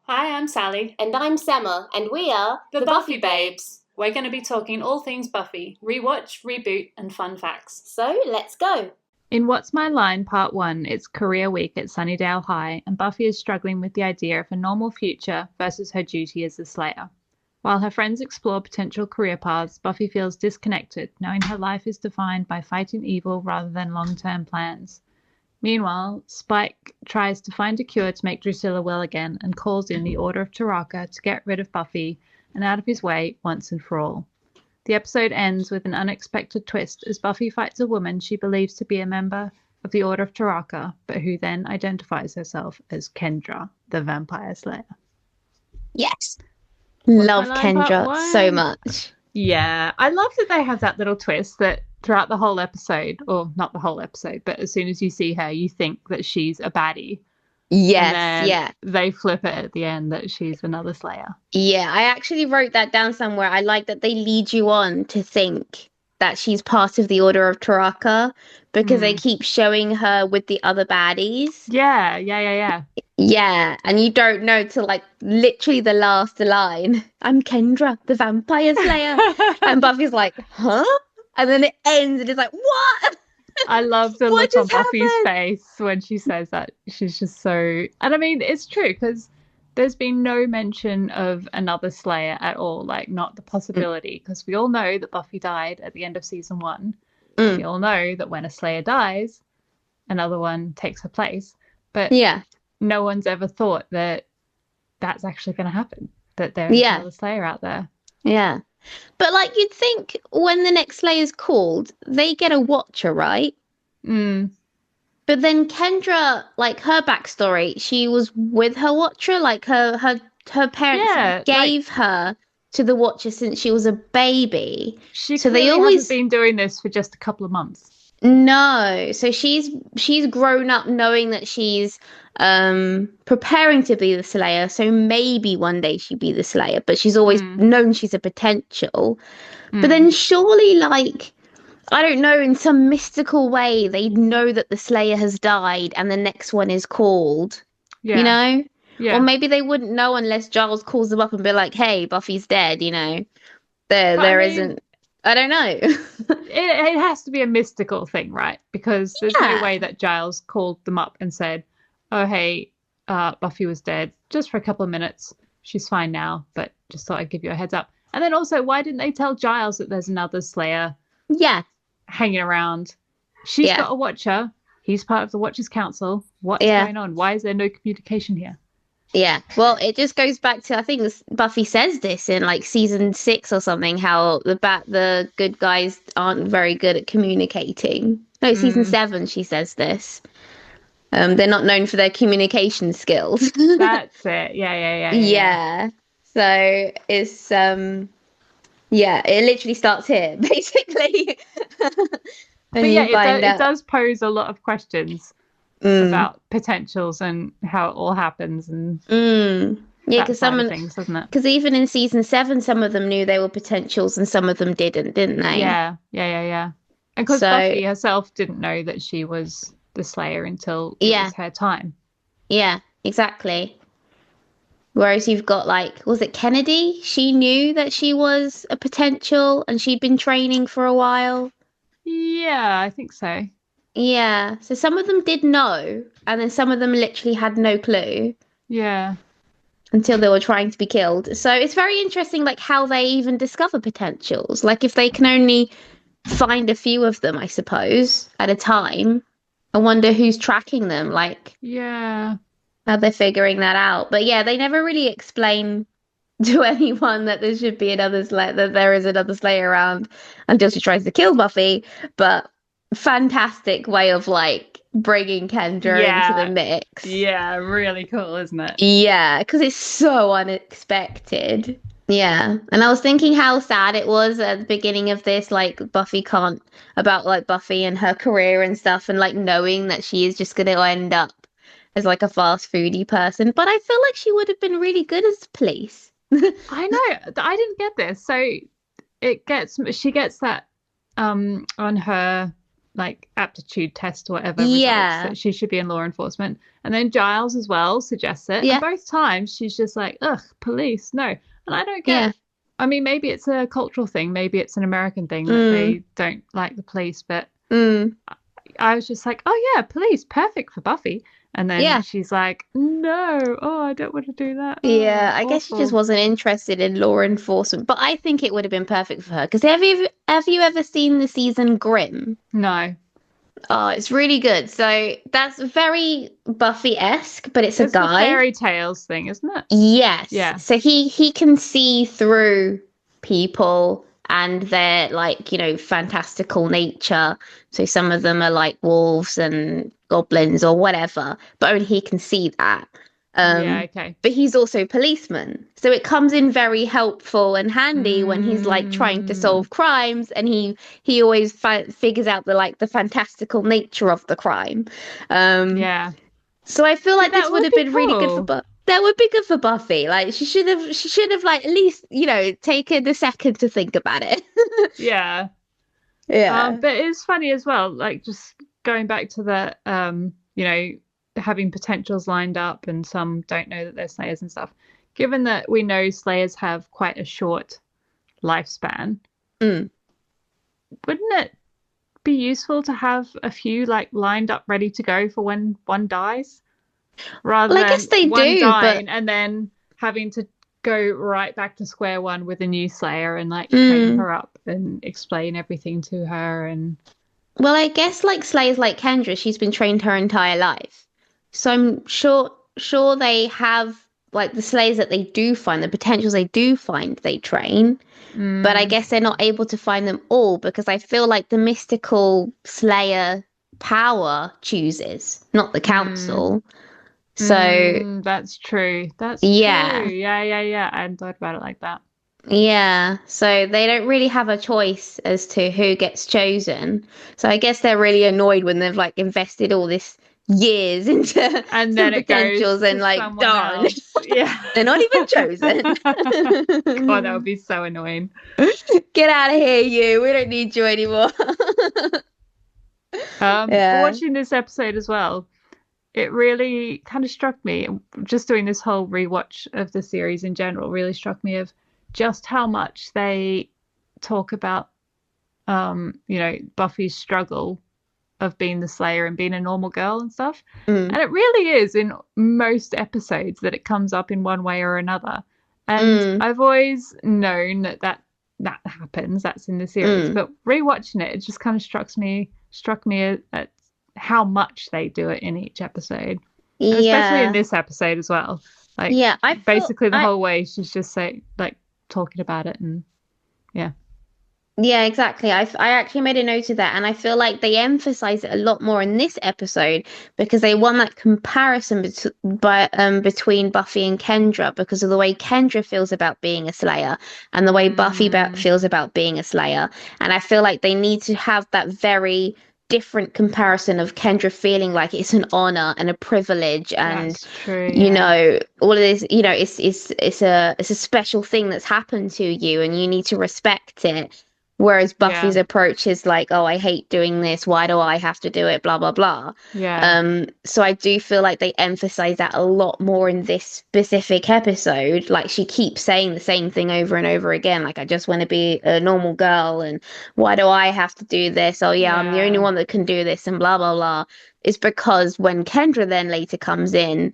Hi, I'm Sally. And I'm Semma, and we are The Buffy Babes. We're going to be talking all things Buffy, rewatch, reboot, and fun facts. So let's go. In What's My Line Part 1, it's career week at Sunnydale High, and Buffy is struggling with the idea of a normal future versus her duty as the Slayer. While her friends explore potential career paths, Buffy feels disconnected, knowing her life is defined by fighting evil rather than long-term plans. Meanwhile, Spike tries to find a cure to make Drusilla well again and calls in the Order of Taraka to get rid of Buffy and out of his way once and for all. The episode ends with an unexpected twist as Buffy fights a woman she believes to be a member of the Order of Taraka, but who then identifies herself as Kendra, the Vampire Slayer. Yes. Love My Line Part Kendra so 1. much. Yeah, I love that they have that little twist that throughout the whole episode, or not the whole episode, but as soon as you see her, you think that she's a baddie. Yes, And then yeah. they flip it at the end that she's another Slayer. Yeah, I actually wrote that down somewhere. I like that they lead you on to think that she's part of the Order of Taraka because they keep showing her with the other baddies. Yeah. Yeah, and you don't know till like literally the last line. I'm Kendra, the Vampire Slayer. And Buffy's like, huh? And then it ends and it's like, what? I love the What look on just Buffy's happened? face when she says that. She's just so... And I mean, it's true, because there's been no mention of another Slayer at all, like not the possibility, because we all know that Buffy died at the end of season 1. Mm. We all know that when a Slayer dies, another one takes her place. But Yeah. no one's ever thought that that's actually going to happen, that there's another Slayer out there. Yeah. But like you'd think when the next Slayer's called, they get a watcher, right? Mm. But then Kendra, like her backstory, she was with her watcher, like her parents gave her to the watcher since she was a baby. She So clearly they always hasn't been doing this for just a couple of months. No. So she's grown up knowing that she's preparing to be the Slayer, so maybe one day she'd be the Slayer, but she's always known she's a potential. But then surely, like, I don't know, in some mystical way, they know that the Slayer has died and the next one is called. Yeah. You know? Yeah. Or maybe they wouldn't know unless Giles calls them up and be like, hey, Buffy's dead, you know. There isn't. I don't know. It has to be a mystical thing, right? Because there's no way that Giles called them up and said, oh, hey, Buffy was dead just for a couple of minutes. She's fine now, but just thought I'd give you a heads up. And then also, why didn't they tell Giles that there's another Slayer hanging around? She's got a watcher. He's part of the Watchers Council. What's going on? Why is there no communication here? Yeah, well, it just goes back to, I think Buffy says this in like season 6 or something, how the good guys aren't very good at communicating. No, season 7 she says this. They're not known for their communication skills. That's it. Yeah. Yeah. So it's it literally starts here, basically. But yeah, it does pose a lot of questions about potentials and how it all happens and because things, doesn't it? Because even in season 7, some of them knew they were potentials and some of them didn't they? Yeah. And because Buffy herself didn't know that she was the Slayer until it was her time. Yeah, exactly. Whereas you've got, like, was it Kennedy? She knew that she was a potential and she'd been training for a while. Yeah, I think so. Yeah, so some of them did know, and then some of them literally had no clue. Yeah. Until they were trying to be killed. So it's very interesting, like, how they even discover potentials. Like, if they can only find a few of them, I suppose, at a time, I wonder who's tracking them, like... Yeah. How they're figuring that out. But yeah, they never really explain to anyone that there should be another Slayer, that there is another Slayer around until she tries to kill Buffy. But fantastic way of like bringing Kendra into the mix. Yeah, really cool, isn't it? Yeah, because it's so unexpected. Yeah, and I was thinking how sad it was at the beginning of this, like Buffy about like Buffy and her career and stuff, and like knowing that she is just going to end up as like a fast foodie person. But I feel like she would have been really good as police. I know. I didn't get this. So she gets that on her like aptitude test or whatever results that she should be in law enforcement. And then Giles as well suggests it. Yeah. And both times she's just like, ugh, police, no. And I don't get, I mean, maybe it's a cultural thing. Maybe it's an American thing that they don't like the police. But I was just like, oh, yeah, police, perfect for Buffy. And then she's like, no, I don't want to do that. Yeah, I guess she just wasn't interested in law enforcement. But I think it would have been perfect for her. Because have you ever seen the season Grimm? No. Oh, it's really good. So that's very Buffy-esque, but it's a guy. The fairy tales thing, isn't it? Yes. Yeah. So he can see through people and their, like, you know, fantastical nature. So some of them are like wolves and goblins or whatever, but only he can see that. Okay. But he's also a policeman. So it comes in very helpful and handy when he's like trying to solve crimes, and he always figures out the fantastical nature of the crime. So I feel like this would have been cool. Really good for that would be good for Buffy. Like she should have like at least, you know, taken a second to think about it. Yeah. But it's funny as well, like just going back to the you know, having potentials lined up and some don't know that they're Slayers and stuff. Given that we know Slayers have quite a short lifespan, wouldn't it be useful to have a few like lined up ready to go for when one dies? Rather than I guess they one do, dying and then having to go right back to square one with a new Slayer and like train her up and explain everything to her. And well, I guess like Slayers like Kendra, she's been trained her entire life. So I'm sure they have like the Slayers that they do find, the potentials they do find, they train. But I guess they're not able to find them all because I feel like the mystical Slayer power chooses, not the council. So that's true. That's true. Yeah. I hadn't thought about it like that. Yeah. So they don't really have a choice as to who gets chosen. So I guess they're really annoyed when they've like invested all this years into and then it potentials goes and like darn they're not even chosen. God, that would be so annoying. Get out of here, you. We don't need you anymore. Watching this episode as well, it really kind of struck me, just doing this whole rewatch of the series in general, really struck me of just how much they talk about, you know, Buffy's struggle of being the Slayer and being a normal girl and stuff. And it really is in most episodes that it comes up in one way or another. And I've always known that happens, that's in the series. But rewatching it just kind of struck me at how much they do it in each episode, especially in this episode as well. Like, basically the whole way she's just like talking about it, and exactly. I actually made a note of that, and I feel like they emphasize it a lot more in this episode because they want that comparison between Buffy and Kendra because of the way Kendra feels about being a Slayer and the way Buffy feels about being a Slayer. And I feel like they need to have that very different comparison of Kendra feeling like it's an honor and a privilege, and you know, all of this, you know, it's a special thing that's happened to you and you need to respect it, whereas Buffy's approach is like, oh, I hate doing this, why do I have to do it, blah blah blah. So I do feel like they emphasize that a lot more in this specific episode. Like she keeps saying the same thing over and over again, like I just want to be a normal girl and why do I have to do this, I'm the only one that can do this and blah blah blah. It's because when Kendra then later comes in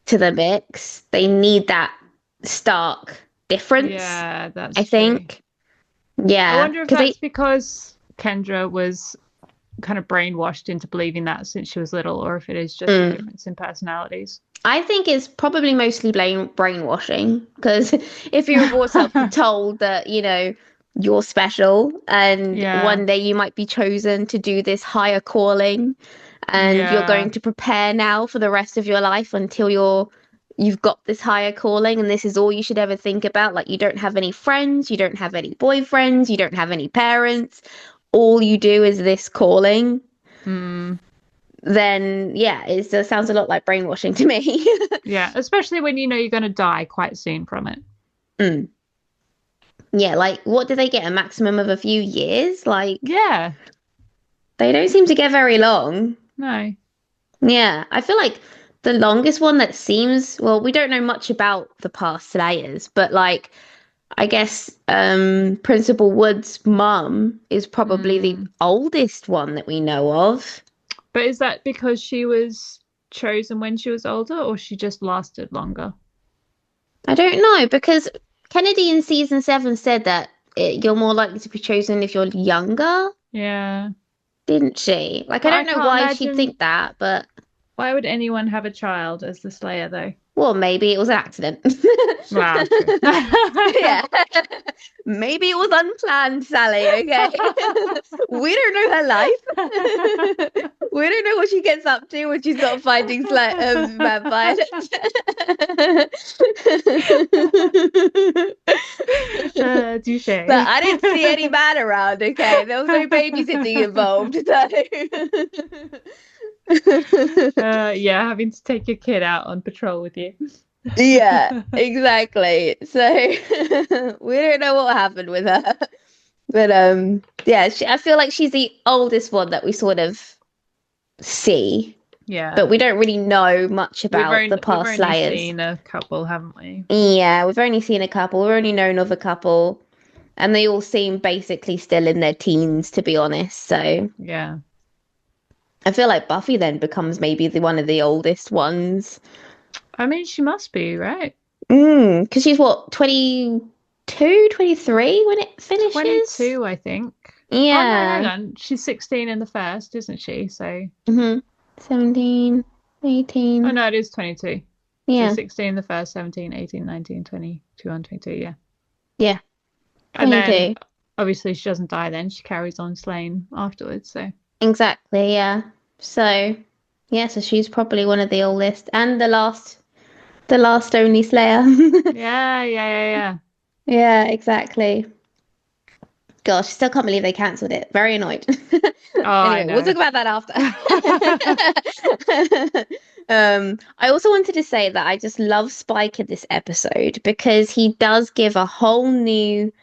to the mix, they need that stark difference. That's I think. Yeah. I wonder if that's because Kendra was kind of brainwashed into believing that since she was little, or if it is just a difference in personalities. I think it's probably mostly brainwashing, because if you're brought up and told that, you know, you're special and one day you might be chosen to do this higher calling and you're going to prepare now for the rest of your life until you've got this higher calling, and this is all you should ever think about. Like, you don't have any friends, you don't have any boyfriends, you don't have any parents. All you do is this calling. Then, it sounds a lot like brainwashing to me. Yeah, especially when you know you're going to die quite soon from it. Yeah, like, what do they get? A maximum of a few years? Like, They don't seem to get very long. No. Yeah, I feel like the longest one that seems, well, we don't know much about the past Slayers, but like I guess Principal Wood's mum is probably the oldest one that we know of. But is that because she was chosen when she was older, or she just lasted longer? I don't know, because Kennedy in season 7 said that you're more likely to be chosen if you're younger. Yeah. Didn't she? Like, I don't know why she'd think that, but... Why would anyone have a child as the Slayer, though? Well, maybe it was an accident. Wow. Yeah. Maybe it was unplanned, Sally, okay? We don't know her life. We don't know what she gets up to when she's not fighting vampires. Touche. But I didn't see any man around, okay? There was no babysitting involved, yeah, having to take your kid out on patrol with you. Yeah, exactly. So we don't know what happened with her, but yeah, I feel like she's the oldest one that we sort of see. Yeah, but we don't really know much about the past Slayers. We've only seen a couple, haven't we? Yeah, we've only seen a couple. We've only known of a couple, and they all seem basically still in their teens, to be honest. So yeah. I feel like Buffy then becomes maybe one of the oldest ones. I mean, she must be, right? Because she's what, 22, 23 when it finishes? 22, I think. Yeah. Oh, no, hang on. She's 16 in the first, isn't she? So. 17, 18. Oh, no, it is 22. Yeah. So 16 in the first, 17, 18, 19, 20, 21, 22, yeah. Yeah. 22. And then, obviously, she doesn't die then. She carries on slaying afterwards, so. Exactly, yeah. So, yeah, so she's probably one of the oldest and the last only Slayer. Yeah. Yeah, exactly. Gosh, still can't believe they cancelled it. Very annoyed. Anyway, we'll talk about that after. I also wanted to say that I just love Spike in this episode because he does give a whole new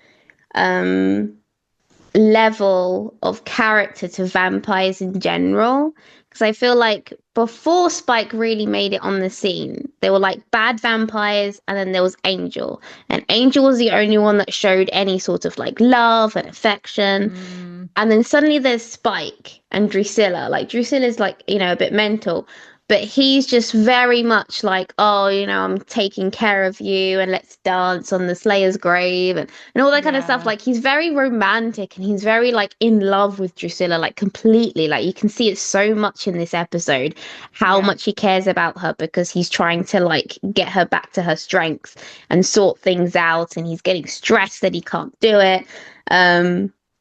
level of character to vampires in general, because I feel like before Spike really made it on the scene, they were like bad vampires, and then there was Angel, and Angel was the only one that showed any sort of like love and affection. And then suddenly there's Spike and Drusilla. Like Drusilla's like, you know, a bit mental, but he's just very much like, oh, you know, I'm taking care of you and let's dance on the Slayer's grave and all that kind of stuff. Like he's very romantic and he's very like in love with Drusilla, like completely. Like you can see it so much in this episode, how much he cares about her because he's trying to like get her back to her strength and sort things out, and he's getting stressed that he can't do it.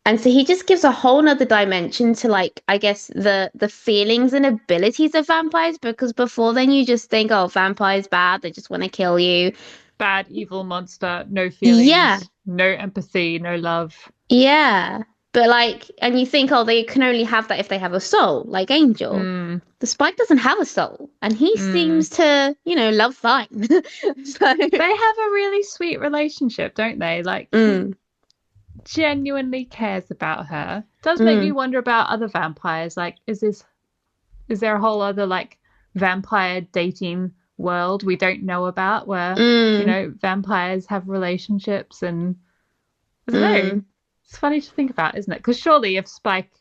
And so he just gives a whole nother dimension to, like, I guess, the feelings and abilities of vampires, because before then you just think, oh, vampires bad, they just want to kill you. Bad, evil monster, no feelings, no empathy, no love. Yeah. But, like, and you think, oh, they can only have that if they have a soul, like Angel. The Spike doesn't have a soul, and he seems to, you know, love fine. So they have a really sweet relationship, don't they? Like, genuinely cares about her. Does make me wonder about other vampires. Like, is there a whole other like vampire dating world we don't know about where you know vampires have relationships? And I don't know. It's funny to think about, isn't it? Because surely if Spike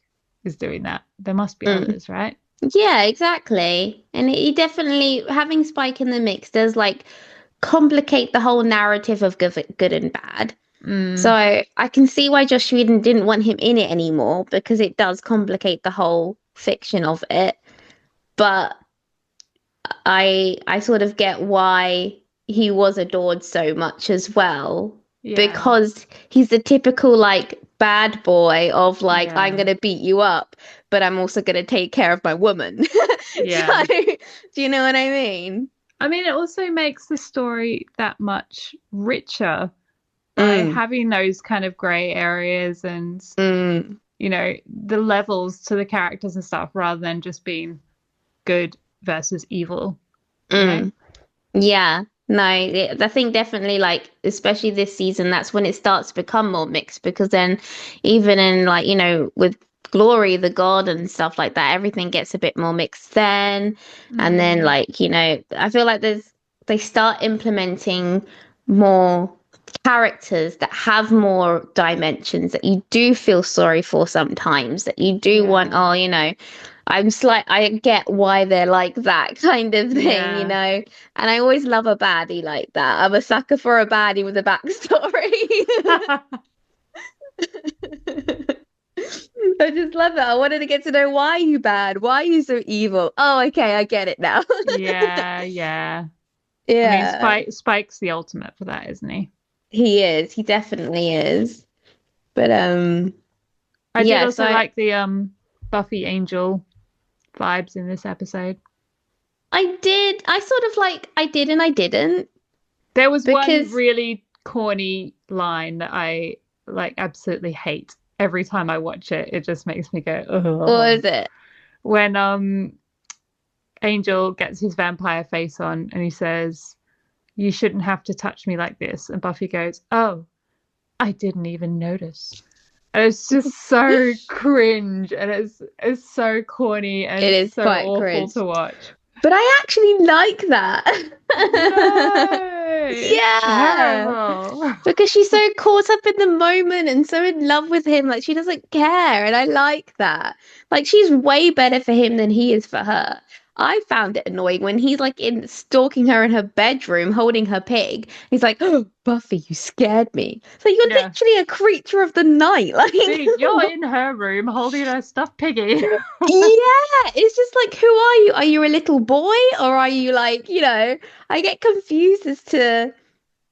is doing that, there must be others, right? Yeah, exactly. And he definitely, having Spike in the mix does like complicate the whole narrative of good and bad. So I can see why Joss Whedon didn't want him in it anymore, because it does complicate the whole fiction of it. But I sort of get why he was adored so much as well, because he's the typical like bad boy of like, I'm gonna beat you up, but I'm also gonna take care of my woman. So, do you know what I mean? I mean, it also makes the story that much richer by having those kind of grey areas and, you know, the levels to the characters and stuff, rather than just being good versus evil. You know? Yeah. No, I think definitely, like, especially this season, that's when it starts to become more mixed, because then even in, like, you know, with Glory, the god, and stuff like that, everything gets a bit more mixed then. And then, like, you know, I feel like they start implementing more characters that have more dimensions that you do feel sorry for sometimes, that you do want, oh, you know, I get why they're like that kind of thing, you know. And I always love a baddie like that. I'm a sucker for a baddie with a backstory. I just love it. I wanted to get to know, why are you bad? Why are you so evil? Oh, okay, I get it now. Yeah. I mean, Spike's the ultimate for that, isn't he? He is. He definitely is. But I did also like the Buffy Angel vibes in this episode. I did. I sort of like, I did and I didn't. There was one really corny line that I like absolutely hate. Every time I watch it, it just makes me go, ugh. What is it? When Angel gets his vampire face on and he says, "You shouldn't have to touch me like this." And Buffy goes, "Oh, I didn't even notice." And it's just so cringe, and it's so corny, and it is so quite awful cringe to watch. But I actually like that. No, yeah, terrible. Because she's so caught up in the moment and so in love with him, like she doesn't care, and I like that. Like she's way better for him than he is for her. I found it annoying when he's like stalking her in her bedroom, holding her pig. He's like, "Oh, Buffy, you scared me." So you're literally a creature of the night. Like you're in her room holding her stuffed piggy. Yeah, it's just like, who are you? Are you a little boy, or are you like, you know? I get confused as to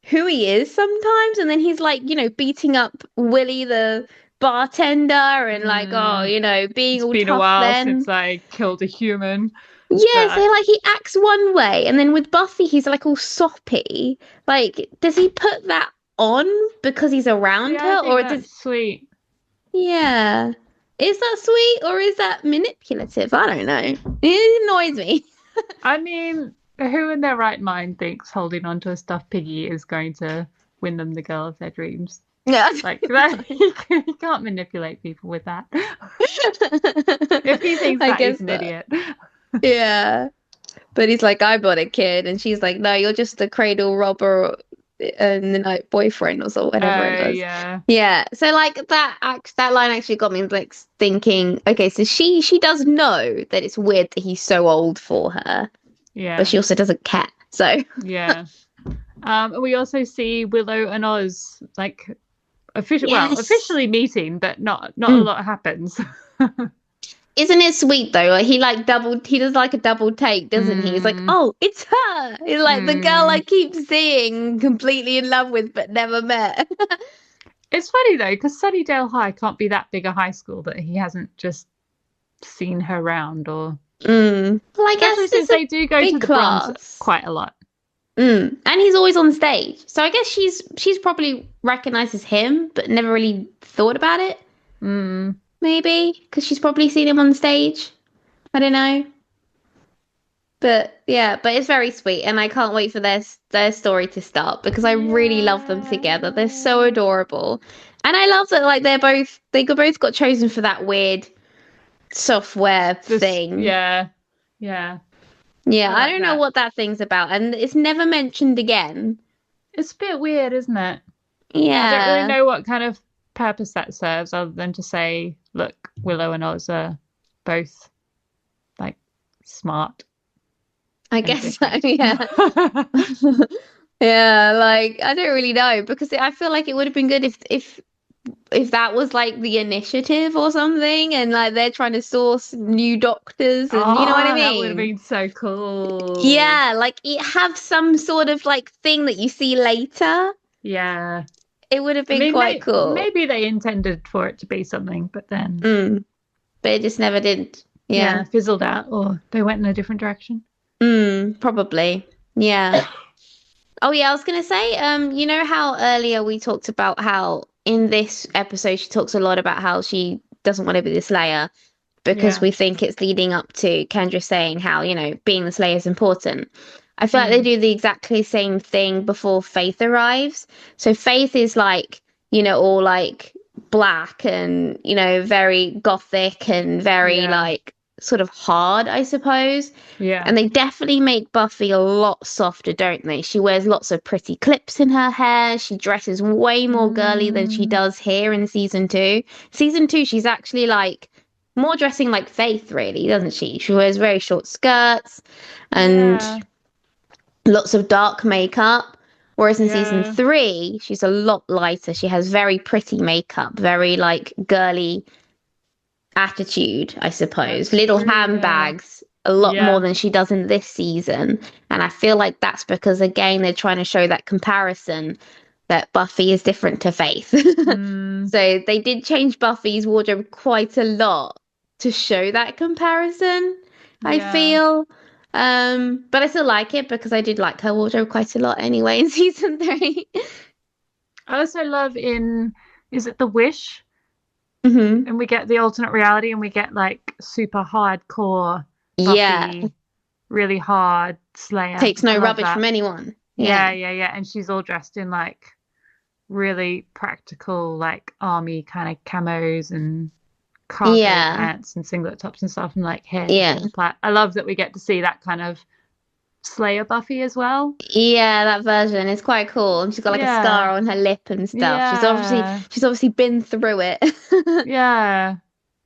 who he is sometimes, and then he's like, you know, beating up Willie the bartender, and like, oh, you know, being all tough. It's been a while since I killed a human. Yeah, so like he acts one way, and then with Buffy, he's like all soppy. Like, does he put that on because he's around her, or that's sweet? Yeah, is that sweet or is that manipulative? I don't know. It annoys me. I mean, who in their right mind thinks holding onto a stuffed piggy is going to win them the girl of their dreams? Yeah, like that. You can't manipulate people with that. If he thinks that, he's an idiot. Yeah, but he's like, "I'm not a kid," and she's like, "No, you're just a cradle robber and the night boyfriend or so, whatever it was." Yeah. So like that line actually got me like thinking. Okay, so she does know that it's weird that he's so old for her. Yeah. But she also doesn't care. So yeah. We also see Willow and Oz like officially meeting, but not a lot happens. Isn't it sweet though? Like he does like a double take, doesn't he? He's like, "Oh, it's her." He's like the girl I keep seeing, completely in love with, but never met. It's funny though, because Sunnydale High can't be that big a high school that he hasn't just seen her around, or. Well, I guess since they do go to the Bronx quite a lot. And he's always on stage, so I guess she's probably recognizes him, but never really thought about it. Maybe because she's probably seen him on stage. I don't know. But yeah, but it's very sweet, and I can't wait for their story to start because I really love them together. They're so adorable, and I love that like they both got chosen for that weird software thing. Yeah. I don't know what that thing's about, and it's never mentioned again. It's a bit weird, isn't it? Yeah, I don't really know what kind of purpose that serves other than to say, look, Willow and Oz are both like smart. I guess so, yeah. Yeah, like I don't really know, because I feel like it would have been good if that was like the initiative or something, and like they're trying to source new doctors, and you know what I mean? That would have been so cool. Yeah, like it have some sort of like thing that you see later. Yeah. It would have been quite cool. Maybe they intended for it to be something, but then but it just never did. Yeah, fizzled out, or they went in a different direction. Probably. Yeah. Oh yeah, I was gonna say, you know how earlier we talked about how in this episode she talks a lot about how she doesn't want to be the Slayer because we think it's leading up to Kendra saying how, you know, being the Slayer is important. I feel like they do the exactly same thing before Faith arrives. So Faith is like, you know, all like black and, you know, very gothic and very like sort of hard, I suppose. Yeah. And they definitely make Buffy a lot softer, don't they? She wears lots of pretty clips in her hair. She dresses way more girly than she does here in season 2. Season 2, she's actually like more dressing like Faith, really, doesn't she? She wears very short skirts and lots of dark makeup. Whereas in season 3, she's a lot lighter. She has very pretty makeup, very like girly attitude, I suppose. Little handbags, a lot more than she does in this season. And I feel like that's because, again, they're trying to show that comparison that Buffy is different to Faith. So they did change Buffy's wardrobe quite a lot to show that comparison, I feel. But I still like it because I did like her wardrobe quite a lot anyway in season 3. I also love is it The Wish? Mm-hmm. And we get the alternate reality and we get like super hardcore Buffy, really hard Slayer. Takes no rubbish from anyone. Yeah. And she's all dressed in like really practical like army kind of camos and cargo pants and singlet tops and stuff and like hair. I love that we get to see that kind of Slayer Buffy as well. Yeah, that version is quite cool. And she's got like a scar on her lip and stuff. She's obviously been through it. Yeah.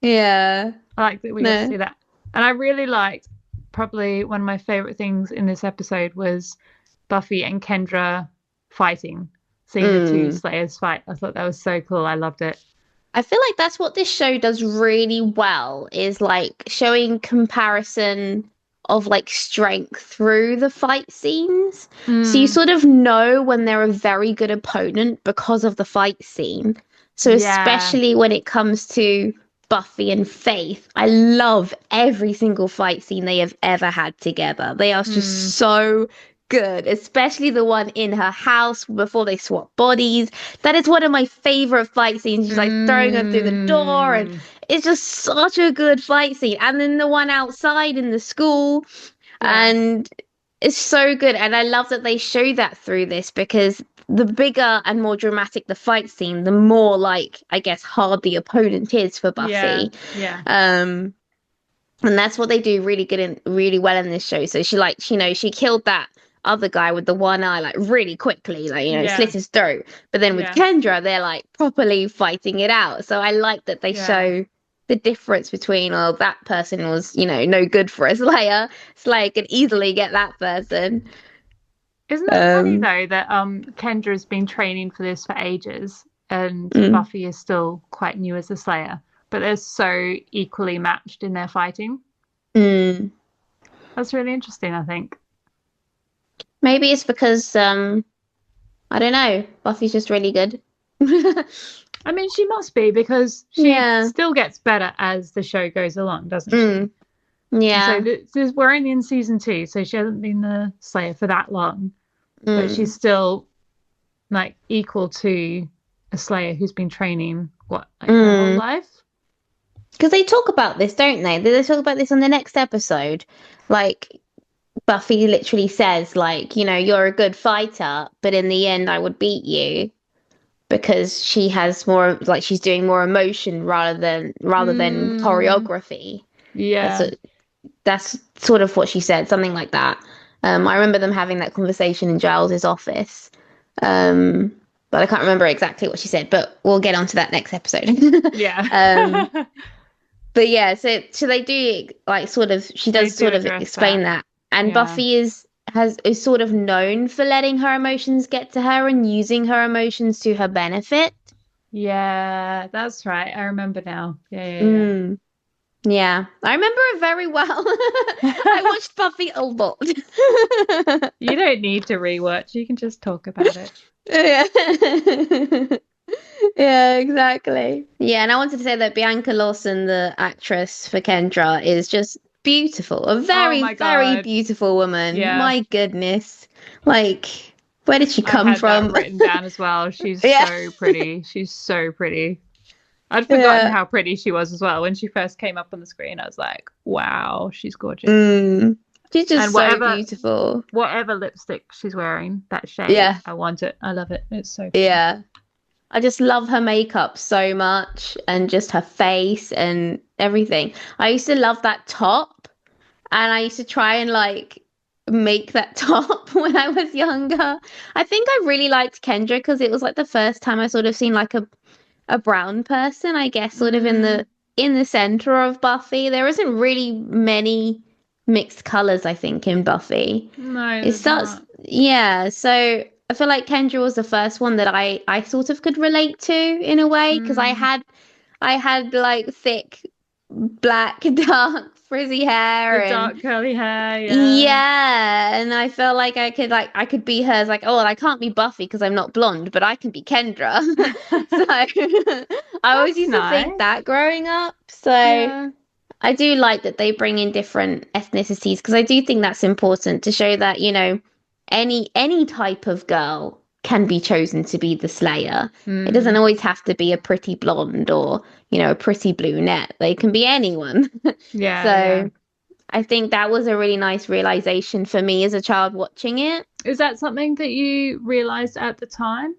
I like that we get to see that. And I really liked, probably one of my favorite things in this episode was Buffy and Kendra fighting. Seeing the two Slayers fight. I thought that was so cool. I loved it. I feel like that's what this show does really well, is like showing comparison of like strength through the fight scenes. So you sort of know when they're a very good opponent because of the fight scene. So especially when it comes to Buffy and Faith, I love every single fight scene they have ever had together. They are just so good, especially the one in her house before they swap bodies. That is one of my favorite fight scenes. She's like throwing her through the door, and it's just such a good fight scene. And then the one outside in the school, and it's so good. And I love that they show that through this, because the bigger and more dramatic the fight scene, the more like, I guess, hard the opponent is for Buffy. And that's what they do really well in this show. So she killed that other guy with the one eye like really quickly, like, slit his throat. But then with Kendra, they're like properly fighting it out. So I like that they show the difference between, that person was, no good for a Slayer. Slayer could easily get that person. Isn't it funny though that Kendra's been training for this for ages and Buffy is still quite new as a Slayer, but they're so equally matched in their fighting? That's really interesting, I think. Maybe it's because, I don't know, Buffy's just really good. I mean, she must be, because she still gets better as the show goes along, doesn't she? Yeah. So we're only in season 2, so she hasn't been the Slayer for that long. But she's still, like, equal to a Slayer who's been training, her whole life? Because they talk about this, don't they? They talk about this on the next episode. Like, Buffy literally says, like, you're a good fighter, but in the end I would beat you, because she has more, like, she's doing more emotion rather than choreography. Yeah. That's sort of what she said, something like that. I remember them having that conversation in Giles's office. But I can't remember exactly what she said, but we'll get onto that next episode. But yeah, so they do, like, sort of, she does sort of explain that. And Buffy is sort of known for letting her emotions get to her and using her emotions to her benefit. Yeah, that's right. I remember now. Yeah. Yeah, I remember it very well. I watched Buffy a lot. You don't need to rewatch. You can just talk about it. Yeah, exactly. Yeah, and I wanted to say that Bianca Lawson, the actress for Kendra, is just beautiful. A very, very beautiful woman. Yeah. My goodness. Like, where did she come from? That written down as well. She's so pretty. She's so pretty. I'd forgotten how pretty she was as well. When she first came up on the screen, I was like, wow, she's gorgeous. She's just so beautiful. Whatever lipstick she's wearing, that shade, I want it. I love it. It's so pretty. I just love her makeup so much and just her face and everything. I used to love that top and I used to try and like make that top when I was younger. I think I really liked Kendra because it was like the first time I sort of seen like a brown person, I guess, sort of in the center of Buffy. There isn't really many mixed colors, I think, in Buffy. No, It there's starts, not. yeah. So I feel like Kendra was the first one that I sort of could relate to in a way because I had like thick black dark frizzy hair The and dark curly hair, yeah. yeah, and I felt like I could be hers. Like, oh, well, I can't be Buffy because I'm not blonde, but I can be Kendra. So I always That's used to think nice. that growing up. So Yeah. I do like that they bring in different ethnicities because I do think that's important to show that, you know, any type of girl can be chosen to be the Slayer. It doesn't Mm. always have to be a pretty blonde or, you know, a pretty brunette. They can be anyone. Yeah, yeah. So I think that was a really nice realization for me as a child watching it. Is that something that you realized at the time?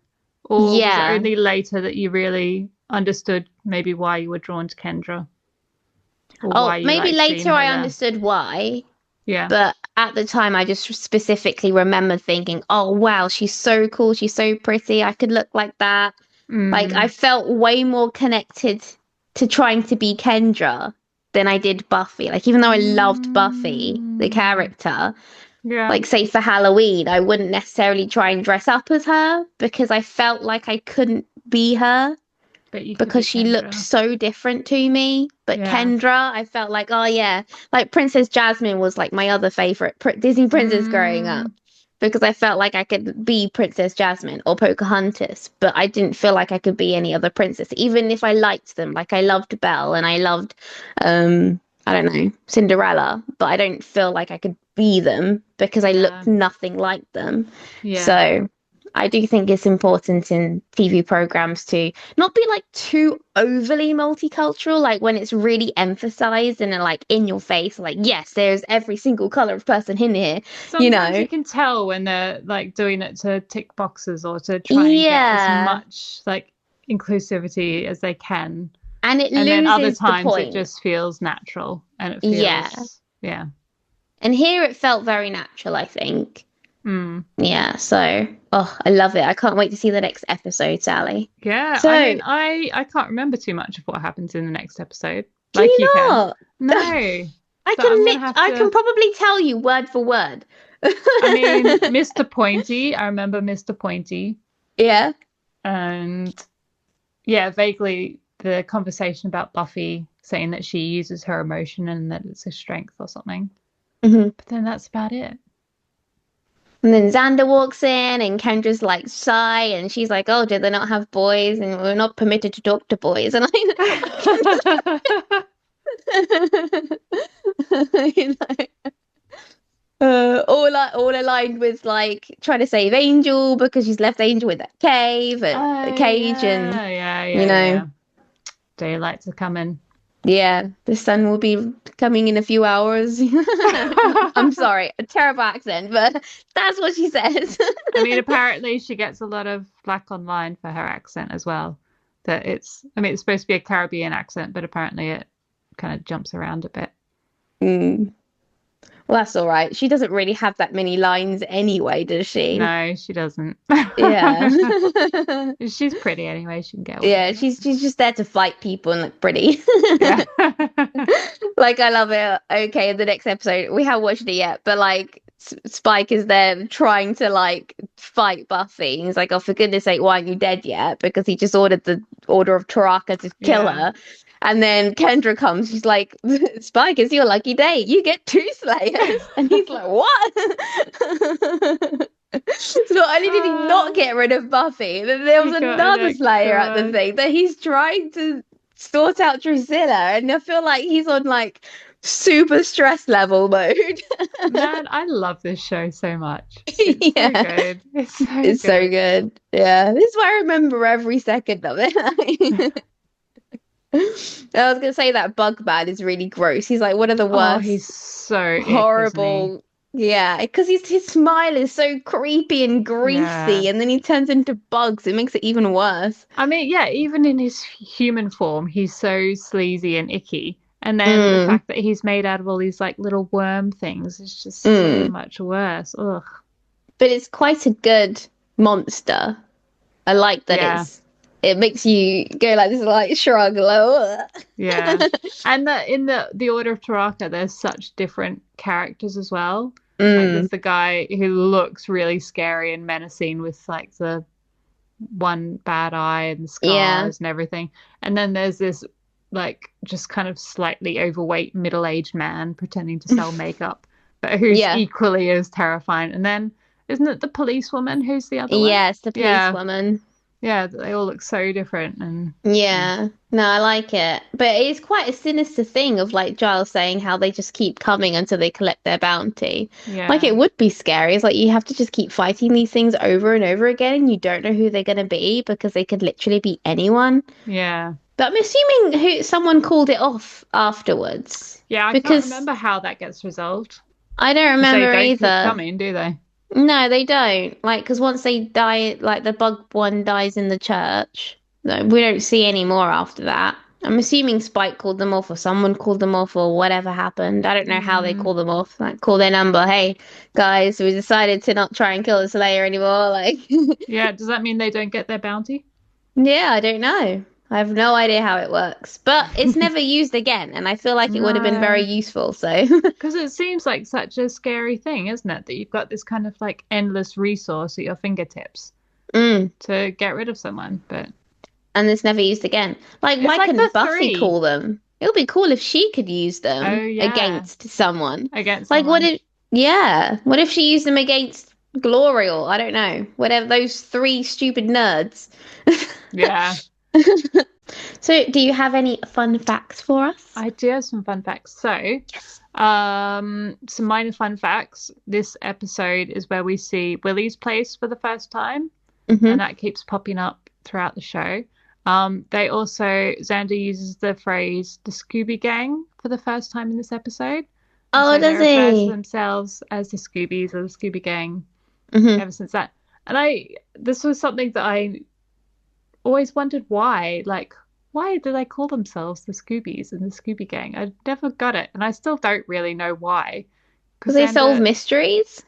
Or was it Yeah. only later that you really understood maybe why you were drawn to Kendra? Or Oh, why you maybe liked seeing later her I there? understood why, Yeah. but at the time I just specifically remember thinking, "Oh wow, she's so cool, she's so pretty. I could look like that." Like I Mm. felt way more connected to trying to be Kendra than I did Buffy. Like even though I loved Buffy, the Mm. character, Yeah. like say for Halloween, I wouldn't necessarily try and dress up as her because I felt like I couldn't be her But you could be because she looked Kendra. so different to me. But Yeah. Kendra, I felt like, oh yeah, like Princess Jasmine was like my other favorite Disney princess growing up Mm. because I felt like I could be Princess Jasmine or Pocahontas, but I didn't feel like I could be any other princess, even if I liked them. Like I loved Belle and I loved, I don't know, Cinderella, but I don't feel like I could be them because I Yeah. looked nothing like them. Yeah. So I do think it's important in TV programs to not be like too overly multicultural, like when it's really emphasized and like in your face, like, yes, there's every single color of person in here, you Sometimes know? you can tell when they're like doing it to tick boxes or to try and get as Yeah. much like inclusivity as they can. And it And then other loses the times it point. just feels natural and it Yeah. feels, yeah. And here it felt very natural, I think. Mm. Yeah. So, oh, I love it. I can't wait to see the next episode, Sally. Yeah, So, I mean, I can't remember too much of what happens in the next episode, can like you you can. not? No, I so I'm gonna can have I can to. probably tell you word for word. I mean, Mr. Pointy. I remember Mr. Pointy, Yeah. and yeah, vaguely the conversation about Buffy saying that she uses her emotion and that it's a strength or something. Hmm. But then that's about it. And then Xander walks in, and Kendra's like shy, and she's like, "Oh, do they not have boys? And we're not permitted to talk to boys." And I, you know, all aligned with like trying to save Angel because she's left Angel in that cage, and you know, Yeah. Daylight to come in. yeah, the sun will be coming in a few hours. I'm sorry, a terrible accent, but that's what she says. I mean, apparently she gets a lot of flack online for her accent as well. That it's supposed to be a Caribbean accent, but apparently it kind of jumps around a bit. Mm. Well, that's all right. She doesn't really have that many lines anyway, does she? No, she doesn't. Yeah. She's pretty anyway. She can get away. Yeah, she's just there to fight people and look pretty. Yeah. Like I love it. Okay, in the next episode, we haven't watched it yet, but like Spike is there trying to like fight Buffy. He's like, "Oh, for goodness sake, why aren't you dead yet?" Because he just ordered the Order of Taraka to kill Yeah. her. And then Kendra comes. She's like, "Spike, it's your lucky day. You get 2 Slayers." And he's like, "What?" So not only did he not get rid of Buffy, then there was He got another an Slayer at the extra. thing that he's trying to sort out Drusilla, and I feel like he's on like super stress level mode. Man, I love this show so much. It's Yeah. so good. It's so It's good. so good. Yeah, this is why I remember every second of it. I was gonna say that Bugman is really gross. He's like one of the Oh, worst, he's so ick, isn't he? horrible Yeah, because his smile is so creepy and greasy, and then he turns into bugs. It makes it even worse. I mean, yeah, even in his human form, he's so sleazy and icky. And then the fact that he's made out of all these like little worm things is just so much worse. Ugh. But it's quite a good monster. I like that it makes you go like this, like shrug, like, yeah. And in the Order of Taraka, there's such different characters as well. Like there's the guy who looks really scary and menacing with like the one bad eye and the scars and everything. And then there's this like just kind of slightly overweight middle-aged man pretending to sell makeup, but who's equally as terrifying. And then isn't it the policewoman who's the other one? Yes, the policewoman. Yeah, they all look so different. And no, I like it. But it's quite a sinister thing of like Giles saying how they just keep coming until they collect their bounty. Yeah. Like it would be scary. It's like you have to just keep fighting these things over and over again, and you don't know who they're going to be because they could literally be anyone. Yeah. But I'm assuming someone called it off afterwards. Yeah, I can't remember how that gets resolved. I don't remember they either. Keep coming, do they? No, they don't. Like, because once they die, like the bug one dies in the church, we don't see any more after that. I'm assuming Spike called them off or someone called them off or whatever happened. I don't know how they call them off. Like, call their number. Hey, guys, we decided to not try and kill the Slayer anymore. Like, yeah, does that mean they don't get their bounty? Yeah, I don't know. I have no idea how it works, but it's never used again, and I feel like it would have been very useful. So, because it seems like such a scary thing, isn't it? That you've got this kind of like endless resource at your fingertips to get rid of someone, and it's never used again. Like, why couldn't Buffy call them? It would be cool if she could use them against someone. What if she used them against Glory or I don't know, whatever those three stupid nerds. Yeah. So, do you have any fun facts for us? I do have some fun facts. So, some minor fun facts. This episode is where we see Willie's place for the first time, and that keeps popping up throughout the show. They also, Xander uses the phrase the Scooby Gang for the first time in this episode. Oh, so does they refer he? to themselves as the Scoobies or the Scooby Gang ever since that. And this was something that I always wondered why do they call themselves the Scoobies and the Scooby Gang? I never got it, and I still don't really know why. Because they solve mysteries?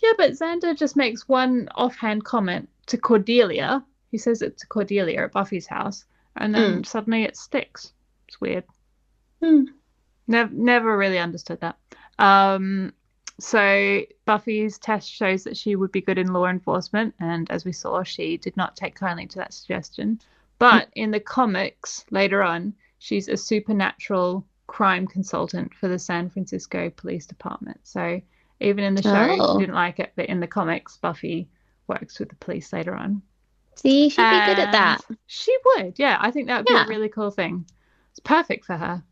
Yeah, but Xander just makes one offhand comment to Cordelia. He says it to Cordelia at Buffy's house, and then suddenly it sticks. It's weird. Never really understood that. So Buffy's test shows that she would be good in law enforcement, and as we saw, she did not take kindly to that suggestion. But in the comics, later on, she's a supernatural crime consultant for the San Francisco Police Department. So even in the show, she didn't like it, but in the comics, Buffy works with the police later on. See, she'd be good at that. She would, yeah. I think that would be a really cool thing. It's perfect for her.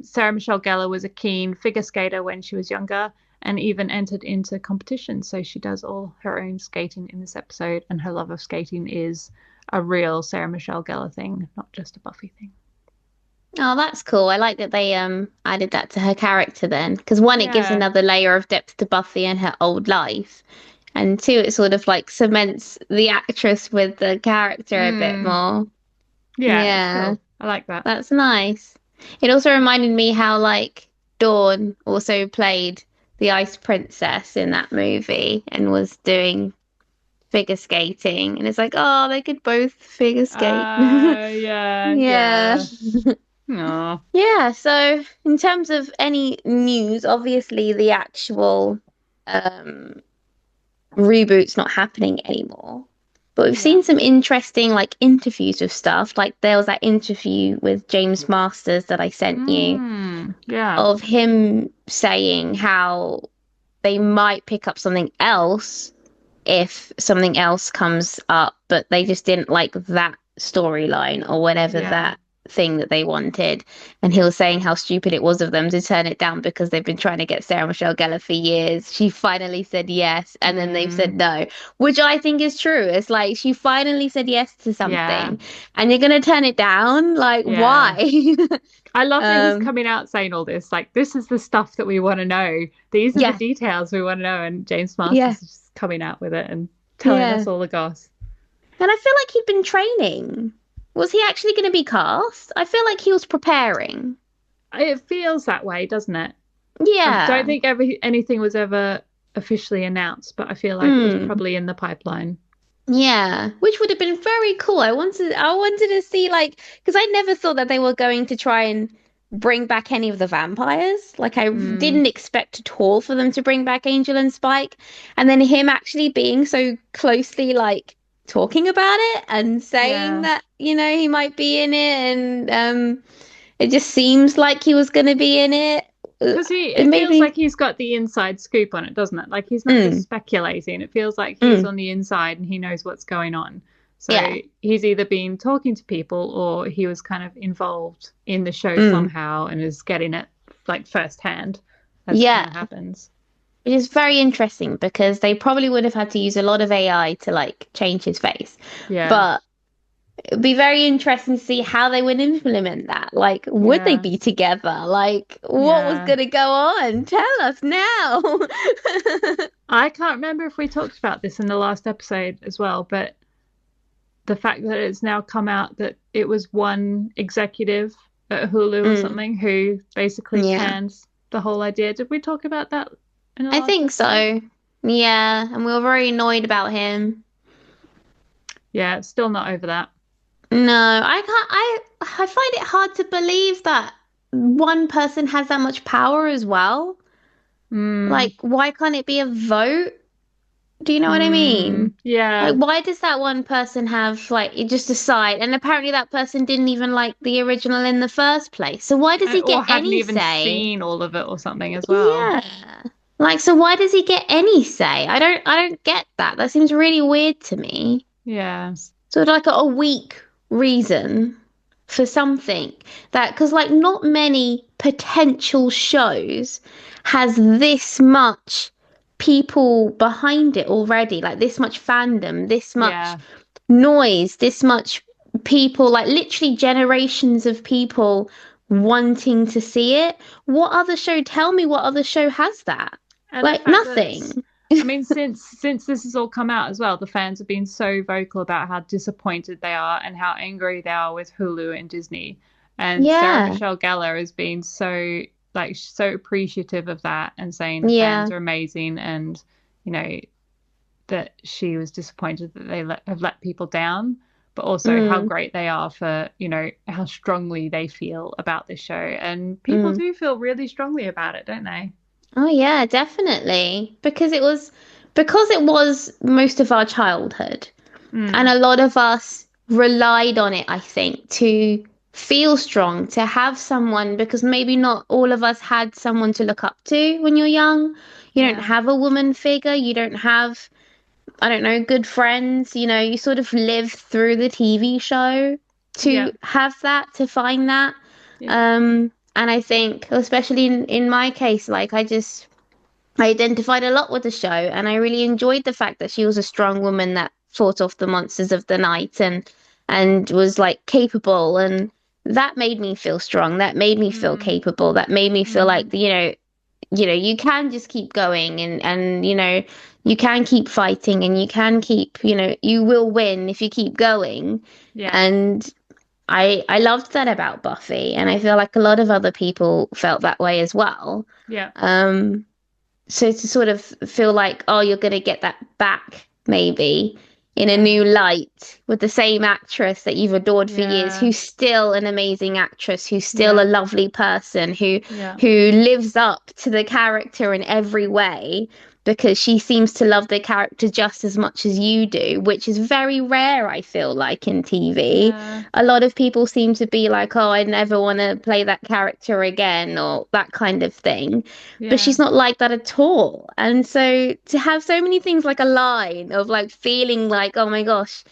Sarah Michelle Gellar was a keen figure skater when she was younger and even entered into competition. So she does all her own skating in this episode, and her love of skating is a real Sarah Michelle Gellar thing, not just a Buffy thing. Oh, that's cool. I like that they added that to her character then. Because one, it gives another layer of depth to Buffy and her old life. And two, it sort of like cements the actress with the character a bit more. Yeah. Cool. I like that. That's nice. It also reminded me how like Dawn also played the Ice Princess in that movie and was doing figure skating. And it's like, oh, they could both figure skate. Yeah. Aww. Yeah, so in terms of any news, obviously the actual reboot's not happening anymore. But we've seen some interesting like interviews with stuff. Like there was that interview with James Masters that I sent you. Yeah. Of him saying how they might pick up something else if something else comes up, but they just didn't like that storyline or whatever that thing that they wanted. And he was saying how stupid it was of them to turn it down because they've been trying to get Sarah Michelle Gellar for years. She finally said yes, and then they've said no, which I think is true. It's like she finally said yes to something, and you're going to turn it down? Like, why? I love that he's coming out saying all this. Like, this is the stuff that we want to know. These are the details we want to know. And James Marsters is just coming out with it and telling us all the goss. And I feel like he'd been training. Was he actually going to be cast? I feel like he was preparing. It feels that way, doesn't it? Yeah. I don't think anything was ever officially announced, but I feel like it was probably in the pipeline. Yeah, which would have been very cool. I wanted to see, like, because I never thought that they were going to try and bring back any of the vampires. Like, I didn't expect at all for them to bring back Angel and Spike, and then him actually being so closely, like, talking about it and saying that, you know, he might be in it, and it just seems like he was going to be in it. Because it feels like he's got the inside scoop on it, doesn't it? Like, he's not just speculating. It feels like he's on the inside and he knows what's going on. So he's either been talking to people or he was kind of involved in the show somehow and is getting it, like, firsthand as it kind of happens. It is very interesting because they probably would have had to use a lot of AI to, like, change his face. Yeah. But it would be very interesting to see how they would implement that. Like, would they be together? Like, what was going to go on? Tell us now. I can't remember if we talked about this in the last episode as well, but the fact that it's now come out that it was one executive at Hulu or something who basically canned the whole idea. Did we talk about that in the last think episode? So. Yeah, and we were very annoyed about him. Yeah, still not over that. No, I find it hard to believe that one person has that much power as well. Like, why can't it be a vote? Do you know what I mean? Yeah. Like, why does that one person have, like, it just decide? And apparently that person didn't even like the original in the first place. So why does he get hadn't any even say? Seen all of it or something as well. Yeah. Like, so why does he get any say? I don't get that. That seems really weird to me. Yeah. So like a weak reason for something that, because, like, not many potential shows has this much people behind it already, like this much fandom, this much noise, this much people, like literally generations of people wanting to see it. What other show, tell me what other show has that? And like, nothing. I mean, since this has all come out as well, the fans have been so vocal about how disappointed they are and how angry they are with Hulu and Disney. And Sarah Michelle Gellar has been so appreciative of that and saying the fans are amazing, and, you know, that she was disappointed that they have let people down, but also how great they are for, you know, how strongly they feel about this show. And people do feel really strongly about it, don't they? Oh yeah, definitely. Because it was most of our childhood. And a lot of us relied on it, I think, to feel strong, to have someone, because maybe not all of us had someone to look up to when you're young. You don't have a woman figure. You don't have, I don't know, good friends. You know, you sort of live through the TV show to have that, to find that. Yeah. And I think, especially in my case, like, I identified a lot with the show, and I really enjoyed the fact that she was a strong woman that fought off the monsters of the night and was, like, capable, and that made me feel strong. That made me feel capable. That made me feel like, you know, you can just keep going, and you know, you can keep fighting, and you can keep, you know, you will win if you keep going. Yeah. And I loved that about Buffy, and I feel like a lot of other people felt that way as well. Yeah. So to sort of feel like, oh, you're going to get that back maybe in a new light with the same actress that you've adored for years, who's still an amazing actress, who's still a lovely person, who lives up to the character in every way, because she seems to love the character just as much as you do, which is very rare, I feel like, in TV. Yeah. A lot of people seem to be like, oh, I never want to play that character again, or that kind of thing. Yeah. But she's not like that at all. And so to have so many things like align, of like feeling like, oh my gosh,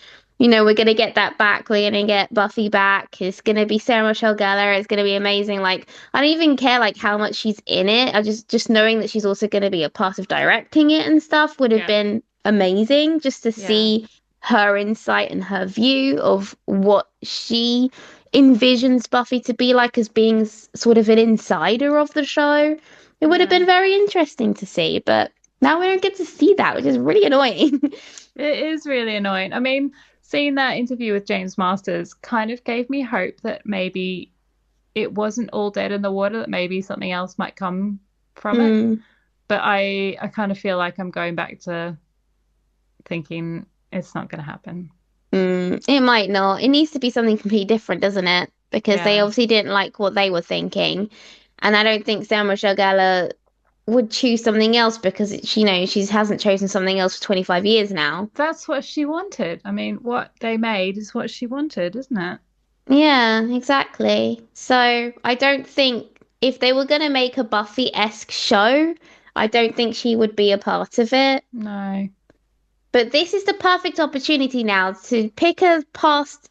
we're going to get that back. We're going to get Buffy back. It's going to be Sarah Michelle Gellar. It's going to be amazing. Like, I don't even care like how much she's in it. I just knowing that she's also going to be a part of directing it and stuff would have been amazing, just to see her insight and her view of what she envisions Buffy to be like as being sort of an insider of the show. It would have been very interesting to see, but now we don't get to see that, which is really annoying. It is really annoying. I mean, seeing that interview with James Masters kind of gave me hope that maybe it wasn't all dead in the water, that maybe something else might come from it. But I kind of feel like I'm going back to thinking it's not going to happen. It might not. It needs to be something completely different, doesn't it? Because they obviously didn't like what they were thinking. And I don't think Sarah Michelle Gellar would choose something else because she hasn't chosen something else for 25 years now. That's what she wanted. I mean, what they made is what she wanted, isn't it? Yeah, exactly. So I don't think if they were going to make a Buffy-esque show, I don't think she would be a part of it. No. But this is the perfect opportunity now to pick a past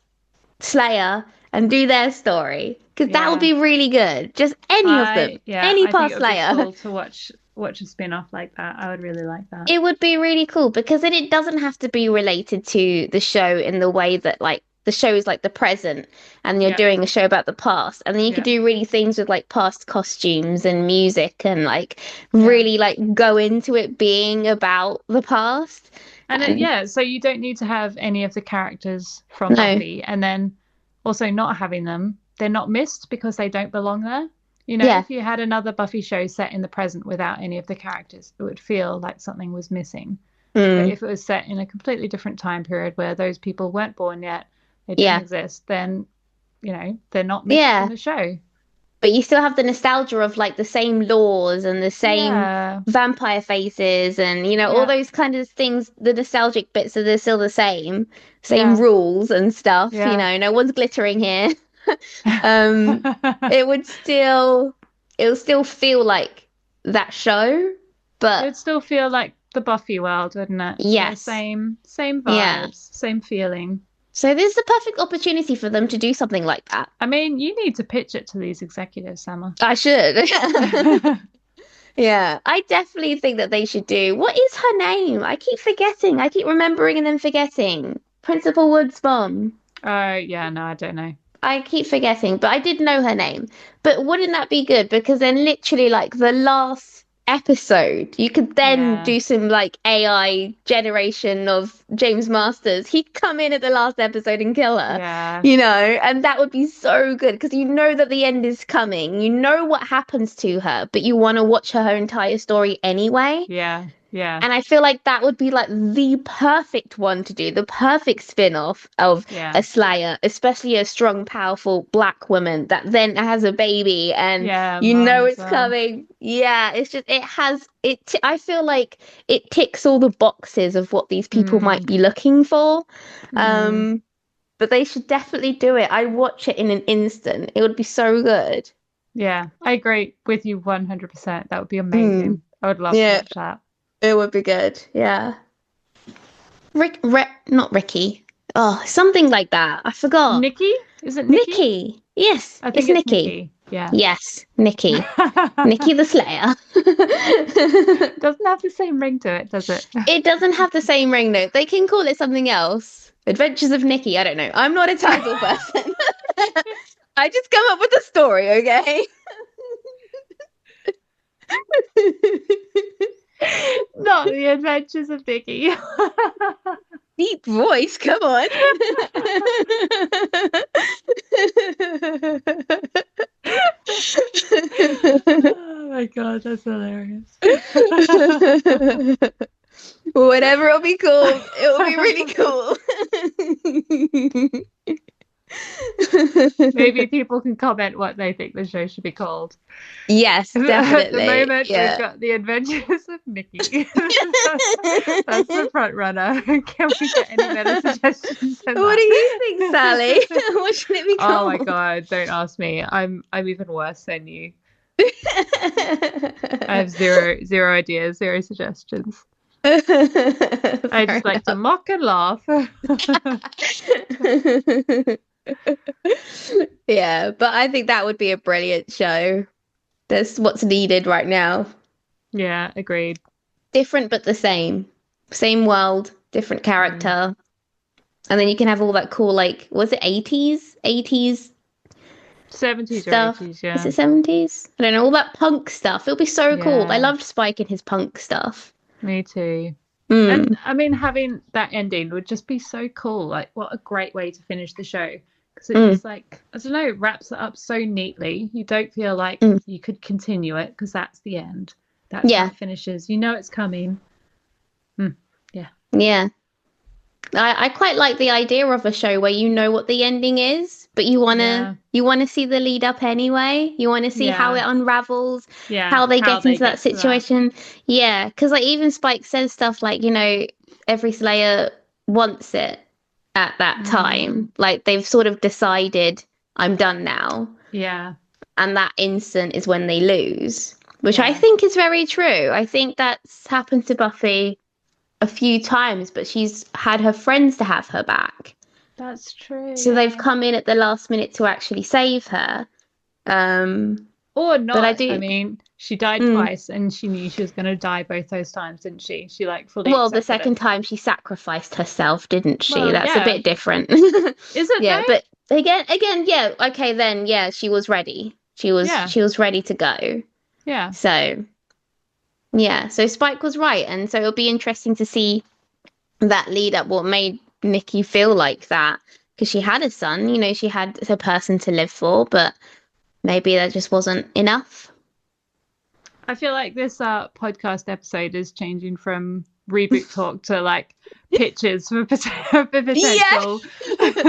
Slayer and do their story. Because that would be really good. Just any of them. Any past Slayer. It would be cool to watch a spin-off like that. I would really like that. It would be really cool because then it doesn't have to be related to the show in the way that like the show is like the present and you're doing a show about the past. And then you could do really things with like past costumes and music and like really like go into it being about the past. And then, so you don't need to have any of the characters from Buffy, and then also not having them, they're not missed because they don't belong there. If you had another Buffy show set in the present without any of the characters, it would feel like something was missing. But if it was set in a completely different time period where those people weren't born yet, they didn't exist, then, they're not missed in the show. But you still have the nostalgia of like the same laws and the same vampire faces and, all those kind of things, the nostalgic bits are still the same rules and stuff, no one's glittering here. It'll still feel like that show, but it'd still feel like the Buffy world, wouldn't it? Yes. Same vibes, same feeling. So this is the perfect opportunity for them to do something like that. I mean, you need to pitch it to these executives, Summer. I should. Yeah, I definitely think that they should do. What is her name? I keep forgetting. I keep remembering and then forgetting. Principal Wood's mom. Yeah, no, I don't know. I keep forgetting, but I did know her name. But wouldn't that be good? Because then literally like the last episode, you could then do some like AI generation of James Masters. He'd come in at the last episode and kill her. And that would be so good because that the end is coming. What happens to her, but you want to watch her entire story anyway. Yeah. And I feel like that would be like the perfect one to do, the perfect spin-off of a Slayer, especially a strong, powerful black woman that then has a baby and it's coming. Yeah, it's just I feel like it ticks all the boxes of what these people might be looking for. But they should definitely do it. I'd watch it in an instant. It would be so good. Yeah, I agree with you 100%. That would be amazing. I would love to watch that. It would be good, yeah. Not Ricky. Oh, something like that. I forgot. Nikki? Is it Nikki? Nikki. Yes, I think it's Nikki. Yeah. Yes, Nikki. Nikki the Slayer. Doesn't have the same ring to it, does it? It doesn't have the same ring, no. They can call it something else. Adventures of Nikki. I don't know. I'm not a title person. I just come up with a story, okay? Not the Adventures of Nikki. Deep voice, come on. Oh my god, that's hilarious. Whatever it'll be called, it'll be really cool. Maybe people can comment what they think the show should be called. Yes, definitely. At the moment, we've got The Adventures of Nikki. That's the front runner. Can we get any better suggestions than What that? do you think, Sally? What should it be called? Oh my god, don't ask me. I'm even worse than you. I have zero ideas, zero suggestions. I just like to mock and laugh. Yeah, but I think that would be a brilliant show. That's what's needed right now. Yeah, agreed. Different but the same. Same world, different character. And then you can have all that cool, like, was it 80s? 80s 70s stuff. or 80s, yeah. Is it 70s? I don't know, all that punk stuff. It'll be so cool. I Yeah. loved Spike and his punk stuff. Me too. Mm. And I mean, having that ending would just be so cool. Like, what a great way to finish the show. Because it just, like, I don't know, wraps it up so neatly. You don't feel like you could continue it because that's the end. That's how it finishes. You know it's coming. Yeah. I quite like the idea of a show where you know what the ending is, but you wanna see the lead up anyway. You wanna see how it unravels, how they get into that situation. Yeah, because like even Spike says stuff like, you know, every Slayer wants it at that time. Like they've sort of decided I'm done now. Yeah. And that instant is when they lose, which I think is very true. I think that's happened to Buffy a few times, but she's had her friends to have her back. That's true. So they've come in at the last minute to actually save her. Or not. But I mean, she died twice and she knew she was going to die both those times, didn't she? She like fully the second time she sacrificed herself, didn't she? Well, That's a bit different. Is it? Yeah, though? but again, yeah. Okay, then, yeah, she was ready. She was ready to go. Yeah. So, yeah. So Spike was right, and so it'll be interesting to see that lead up. What made Nikki feel like that? Because she had a son, you know, she had a person to live for, but maybe that just wasn't enough. I feel like this podcast episode is changing from reboot talk to like pitches for potential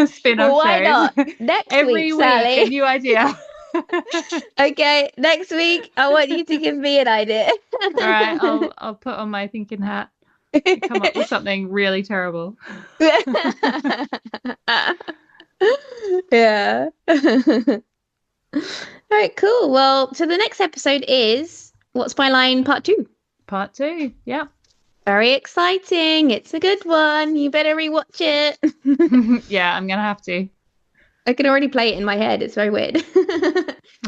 spin-off Why shows. not? Next Every week, week, Sally. a new idea. Okay, next week I want you to give me an idea. All right, I'll put on my thinking hat and come up with something really terrible. Yeah. All right, cool. Well, so the next episode is What's My Line Part 2. Part 2, yeah. Very exciting. It's a good one. You better rewatch it. Yeah, I'm gonna have to. I can already play it in my head. It's very weird.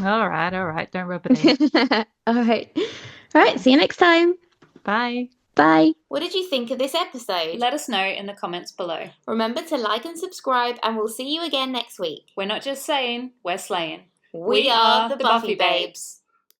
All right. Don't rub it in. All right. See you next time. Bye. Bye. What did you think of this episode? Let us know in the comments below. Remember to like and subscribe, and we'll see you again next week. We're not just saying, we're slaying. We are the Buffy Babes.